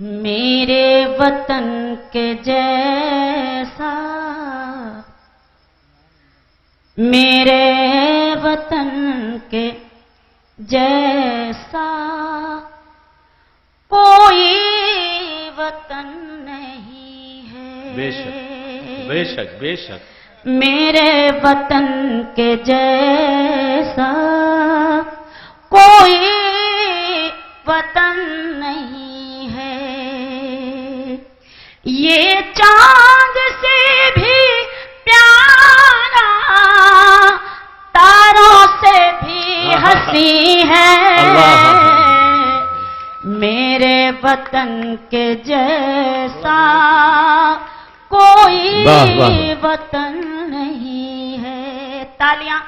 میرے وطن کے جیسا میرے وطن کے جیسا کوئی وطن نہیں ہے. بے شک بے شک بے شک. میرے وطن کے جیسا کوئی وطن نہیں ہے. یہ چاند سے بھی پیارا تاروں سے بھی ہنسی ہے. میرے وطن کے جیسا کوئی وطن نہیں ہے. تالیاں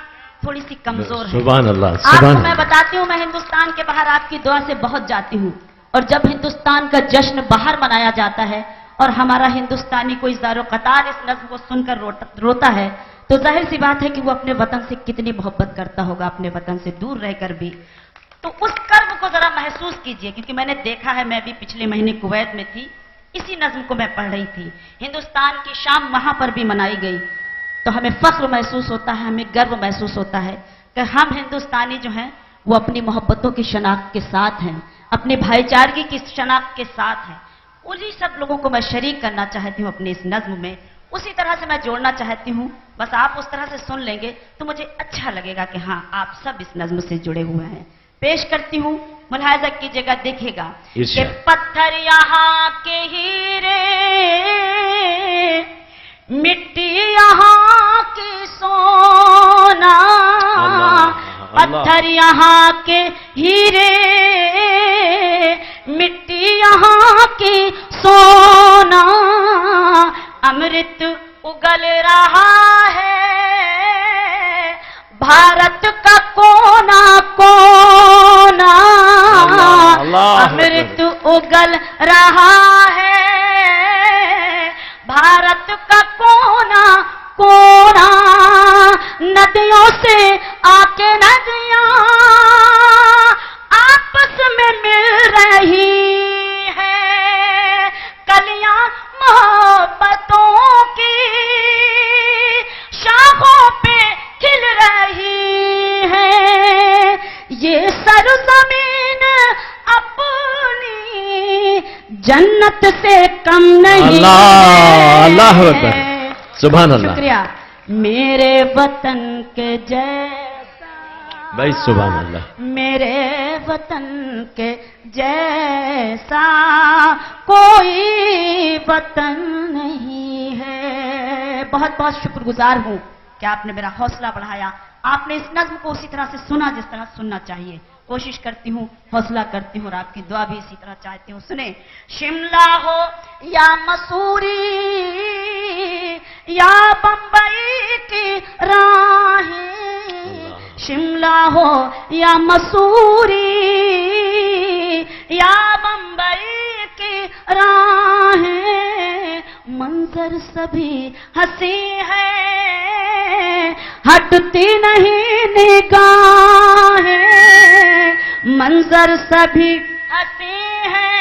تھوڑی سی کمزور ہے. سبحان اللہ. آپ کو میں بتاتی ہوں، میں ہندوستان کے باہر آپ کی دعا سے بہت جاتی ہوں، اور جب ہندوستان کا جشن باہر منایا جاتا ہے اور ہمارا ہندوستانی کوئی زار و قطار اس نظم کو سن کر روتا ہے تو ظاہر سی بات ہے کہ وہ اپنے وطن سے کتنی محبت کرتا ہوگا، اپنے وطن سے دور رہ کر بھی. تو اس کرب کو ذرا محسوس کیجئے، کیونکہ میں نے دیکھا ہے، میں بھی پچھلے مہینے کویت میں تھی، اسی نظم کو میں پڑھ رہی تھی. ہندوستان کی شام وہاں پر بھی منائی گئی تو ہمیں فخر محسوس ہوتا ہے، ہمیں گرو محسوس ہوتا ہے کہ ہم ہندوستانی جو ہیں وہ اپنی محبتوں کی شناخت کے ساتھ ہیں، اپنے بھائی چارگی کی شناخت کے ساتھ ہیں. انہی سب لوگوں کو میں شریک کرنا چاہتی ہوں اپنے اس نظم میں، اسی طرح سے میں جوڑنا چاہتی ہوں. بس آپ اس طرح سے سن لیں گے تو مجھے اچھا لگے گا کہ ہاں آپ سب اس نظم سے جڑے ہوئے ہیں. پیش کرتی ہوں، ملاحظہ کیجئے گا، دیکھیے گا کہ پتھر یہاں کے ہیرے، مٹی یہاں کی سونا، پتھر یہاں کے ہیرے، مٹی یہاں کی سونا، امرت اگل رہا ہے بھارت کا کونا کونا، امرت اگل رہا ہے بھارت کا کونا کونا. ندیوں سے آ کے ندیاں آپس میں مل رہی ہے، کلیاں محبتوں کی شاخوں پہ کھل رہی ہے. یہ سرزمین اپنی جنت سے کم نہیں. اللہ اکبر. سبحان اللہ. شکریہ. میرے وطن کے جیسا بھائی سبحان اللہ. میرے وطن کے جیسا کوئی وطن نہیں ہے. بہت بہت شکر گزار ہوں کہ آپ نے میرا حوصلہ بڑھایا، آپ نے اس نظم کو اسی طرح سے سنا جس طرح سننا چاہیے. کوشش کرتی ہوں، حوصلہ کرتی ہوں، اور آپ کی دعا بھی اسی طرح چاہتی ہوں. سنیں. شملہ ہو یا مسوری یا بمبئی کی راہیں، شملہ ہو یا مسوری یا بمبئی کی راہیں، منظر سبھی ہنسی ہے ہٹتی نہیں نگاہیں، منظر سبھی ہنسی ہے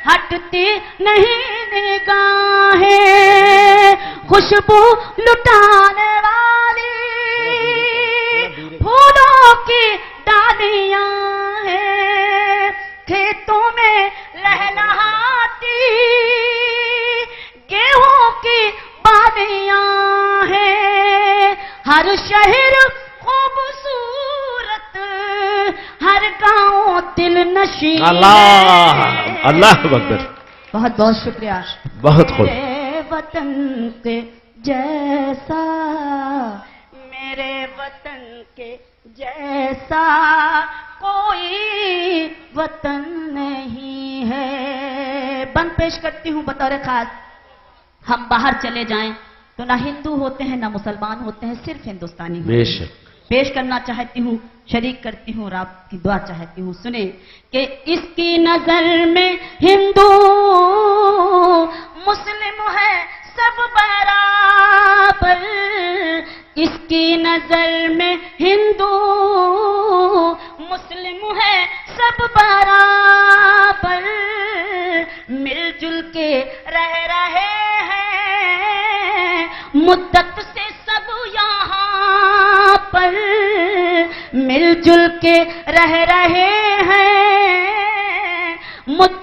ہٹتی نہیں نگاہیں، خوشبو لٹانے والی پھولوں کی ڈالیاں ہیں، کھیتوں میں لہلہاتی گیہوں کی بالیاں ہیں، ہر شہر خوبصورت، ہر گاؤں دل نشین. اللہ اکبر. بہت بہت شکریہ. بہت خوب. میرے وطن کے جیسا، میرے وطن کے جیسا کوئی وطن نہیں ہے. بند پیش کرتی ہوں بطور خاص. ہم باہر چلے جائیں تو نہ ہندو ہوتے ہیں نہ مسلمان ہوتے ہیں، صرف ہندوستانی ہوتے ہیں. بے شک. پیش کرنا چاہتی ہوں، شریک کرتی ہوں اور آپ کی دعا چاہتی ہوں. سنیں کہ اس کی نظر میں ہندو مسلم ہے سب برابر، اس کی نظر میں ہندو مسلم ہے سب برابر،